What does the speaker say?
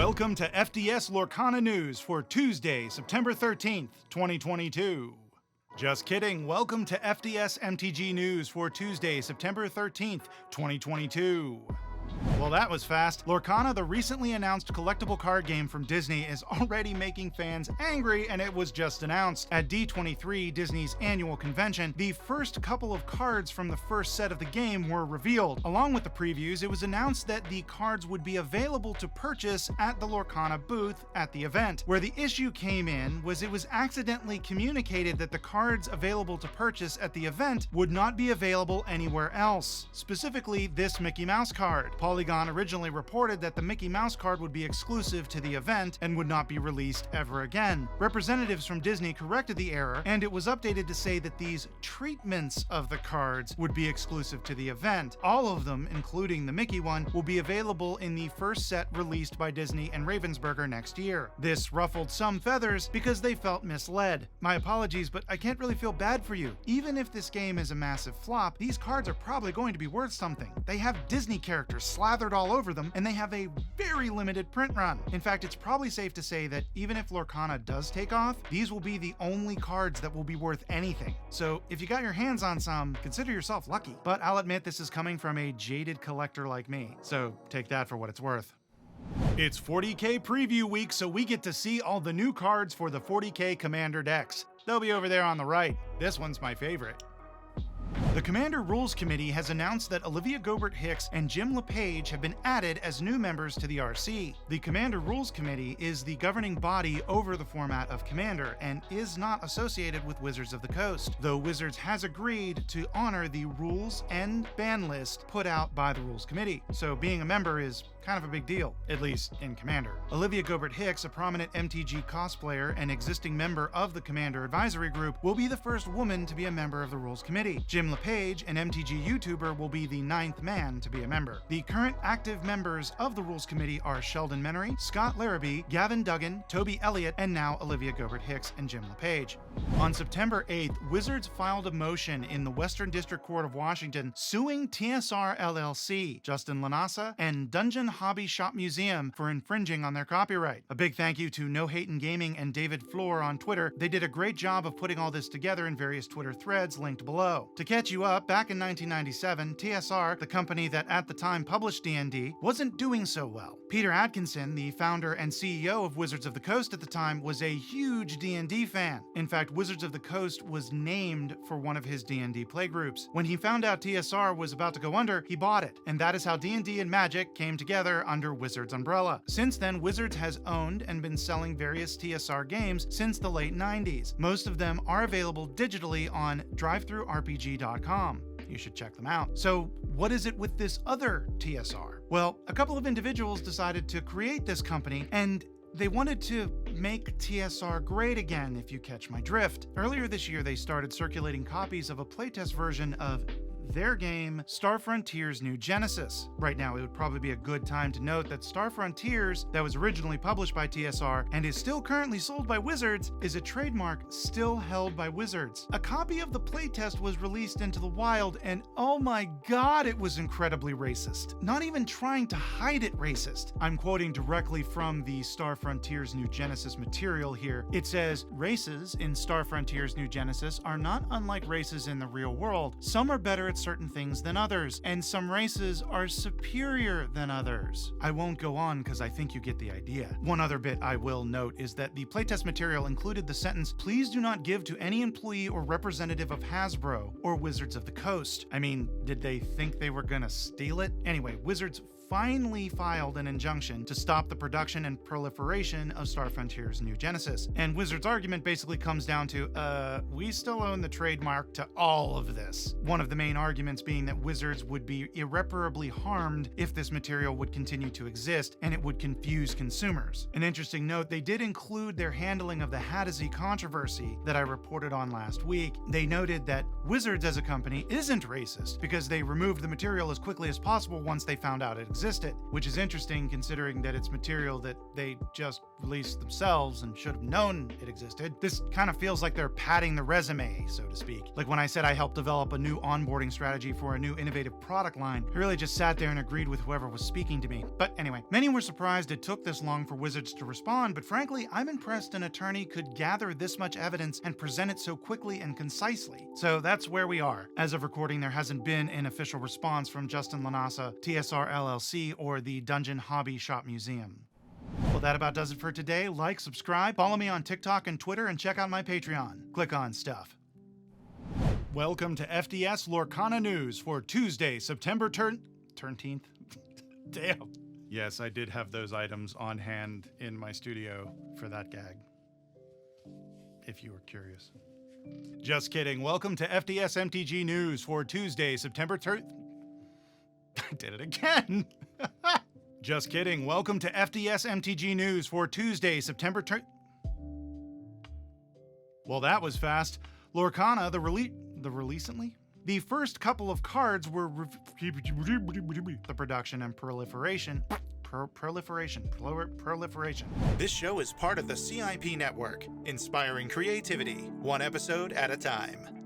Welcome to FDS Lorcana News for Tuesday, September 13th, 2022. Just kidding, welcome to FDS MTG News for Tuesday, September 13th, 2022. Well, that was fast. Lorcana, the recently announced collectible card game from Disney, is already making fans angry, and it was just announced. At D23, Disney's annual convention, the first couple of cards from the first set of the game were revealed. Along with the previews, it was announced that the cards would be available to purchase at the Lorcana booth at the event. Where the issue came in was it was accidentally communicated that the cards available to purchase at the event would not be available anywhere else. Specifically, this Mickey Mouse card. Polygon originally reported that the Mickey Mouse card would be exclusive to the event and would not be released ever again. Representatives from Disney corrected the error, and it was updated to say that these treatments of the cards would be exclusive to the event. All of them, including the Mickey one, will be available in the first set released by Disney and Ravensburger next year. This ruffled some feathers because they felt misled. My apologies, but I can't really feel bad for you. Even if this game is a massive flop, these cards are probably going to be worth something. They have Disney characters slathered all over them, and they have a very limited print run. In fact, it's probably safe to say that even if Lorcana does take off, these will be the only cards that will be worth anything. So if you got your hands on some, consider yourself lucky. But I'll admit this is coming from a jaded collector like me, so take that for what it's worth. It's 40k preview week, so we get to see all the new cards for the 40k Commander decks. They'll be over there on the right. This one's my favorite. The Commander Rules Committee has announced that Olivia Gobert-Hicks and Jim LePage have been added as new members to the RC. The Commander Rules Committee is the governing body over the format of Commander and is not associated with Wizards of the Coast, though Wizards has agreed to honor the rules and ban list put out by the Rules Committee, so being a member is kind of a big deal, at least in Commander. Olivia Gobert-Hicks, a prominent MTG cosplayer and existing member of the Commander Advisory Group, will be the first woman to be a member of the Rules Committee. Jim LePage, an MTG YouTuber, will be the 9th man to be a member. The current active members of the Rules Committee are Sheldon Menery, Scott Larrabee, Gavin Duggan, Toby Elliott, and now Olivia Gobert-Hicks and Jim LePage. On September 8th, Wizards filed a motion in the Western District Court of Washington suing TSR LLC, Justin Lanasa, and Dungeon Hobby Shop Museum for infringing on their copyright. A big thank you to No Hatin' Gaming and David Floor on Twitter. They did a great job of putting all this together in various Twitter threads linked below. To catch you up, back in 1997, TSR, the company that at the time published D&D, wasn't doing so well. Peter Atkinson, the founder and CEO of Wizards of the Coast at the time, was a huge D&D fan. In fact, Wizards of the Coast was named for one of his D&D playgroups. When he found out TSR was about to go under, he bought it, and that is how D&D and Magic came together under Wizards' umbrella. Since then, Wizards has owned and been selling various TSR games since the late 90s. Most of them are available digitally on drivethrurpg.com. You should check them out. So what is it with this other TSR? Well, a couple of individuals decided to create this company, and they wanted to make TSR great again, if you catch my drift. Earlier this year, they started circulating copies of a playtest version of their game, Star Frontiers New Genesis. Right now, it would probably be a good time to note that Star Frontiers, that was originally published by TSR and is still currently sold by Wizards, is a trademark still held by Wizards. A copy of the playtest was released into the wild, and oh my god, it was incredibly racist. Not even trying to hide it racist. I'm quoting directly from the Star Frontiers New Genesis material here. It says, races in Star Frontiers New Genesis are not unlike races in the real world. Some are better at certain things than others, and some races are superior than others. I won't go on because I think you get the idea. One other bit I will note is that the playtest material included the sentence, "Please do not give to any employee or representative of Hasbro or Wizards of the Coast." I mean, did they think they were gonna steal it? Anyway, Wizards finally filed an injunction to stop the production and proliferation of Star Frontiers New Genesis. And Wizards' argument basically comes down to, we still own the trademark to all of this. One of the main arguments being that Wizards would be irreparably harmed if this material would continue to exist, and it would confuse consumers. An interesting note, they did include their handling of the Hadesy controversy that I reported on last week. They noted that Wizards as a company isn't racist because they removed the material as quickly as possible once they found out it existed. existed, which is interesting considering that it's material that they just released themselves and should have known it existed. This kind of feels like they're padding the resume, so to speak. Like when I said I helped develop a new onboarding strategy for a new innovative product line, I really just sat there and agreed with whoever was speaking to me. But anyway, many were surprised it took this long for Wizards to respond, but frankly, I'm impressed an attorney could gather this much evidence and present it so quickly and concisely. So that's where we are. As of recording, there hasn't been an official response from Justin Lanasa, TSR LLC, or the Dungeon Hobby Shop Museum. Well, that about does it for today. Like, subscribe, follow me on TikTok and Twitter, and check out my Patreon. Click on stuff. Welcome to FDS Lorcana News for Tuesday, September 13th. Damn. Yes, I did have those items on hand in my studio for that gag, if you were curious. Just kidding. Welcome to FDS MTG News for Tuesday, September 13th. I did it again. Just kidding. Welcome to FDS MTG News for Tuesday, September 13th. Well, that was fast. Lorcana, the first couple of cards were the production and proliferation. This show is part of the CIP network, inspiring creativity, one episode at a time.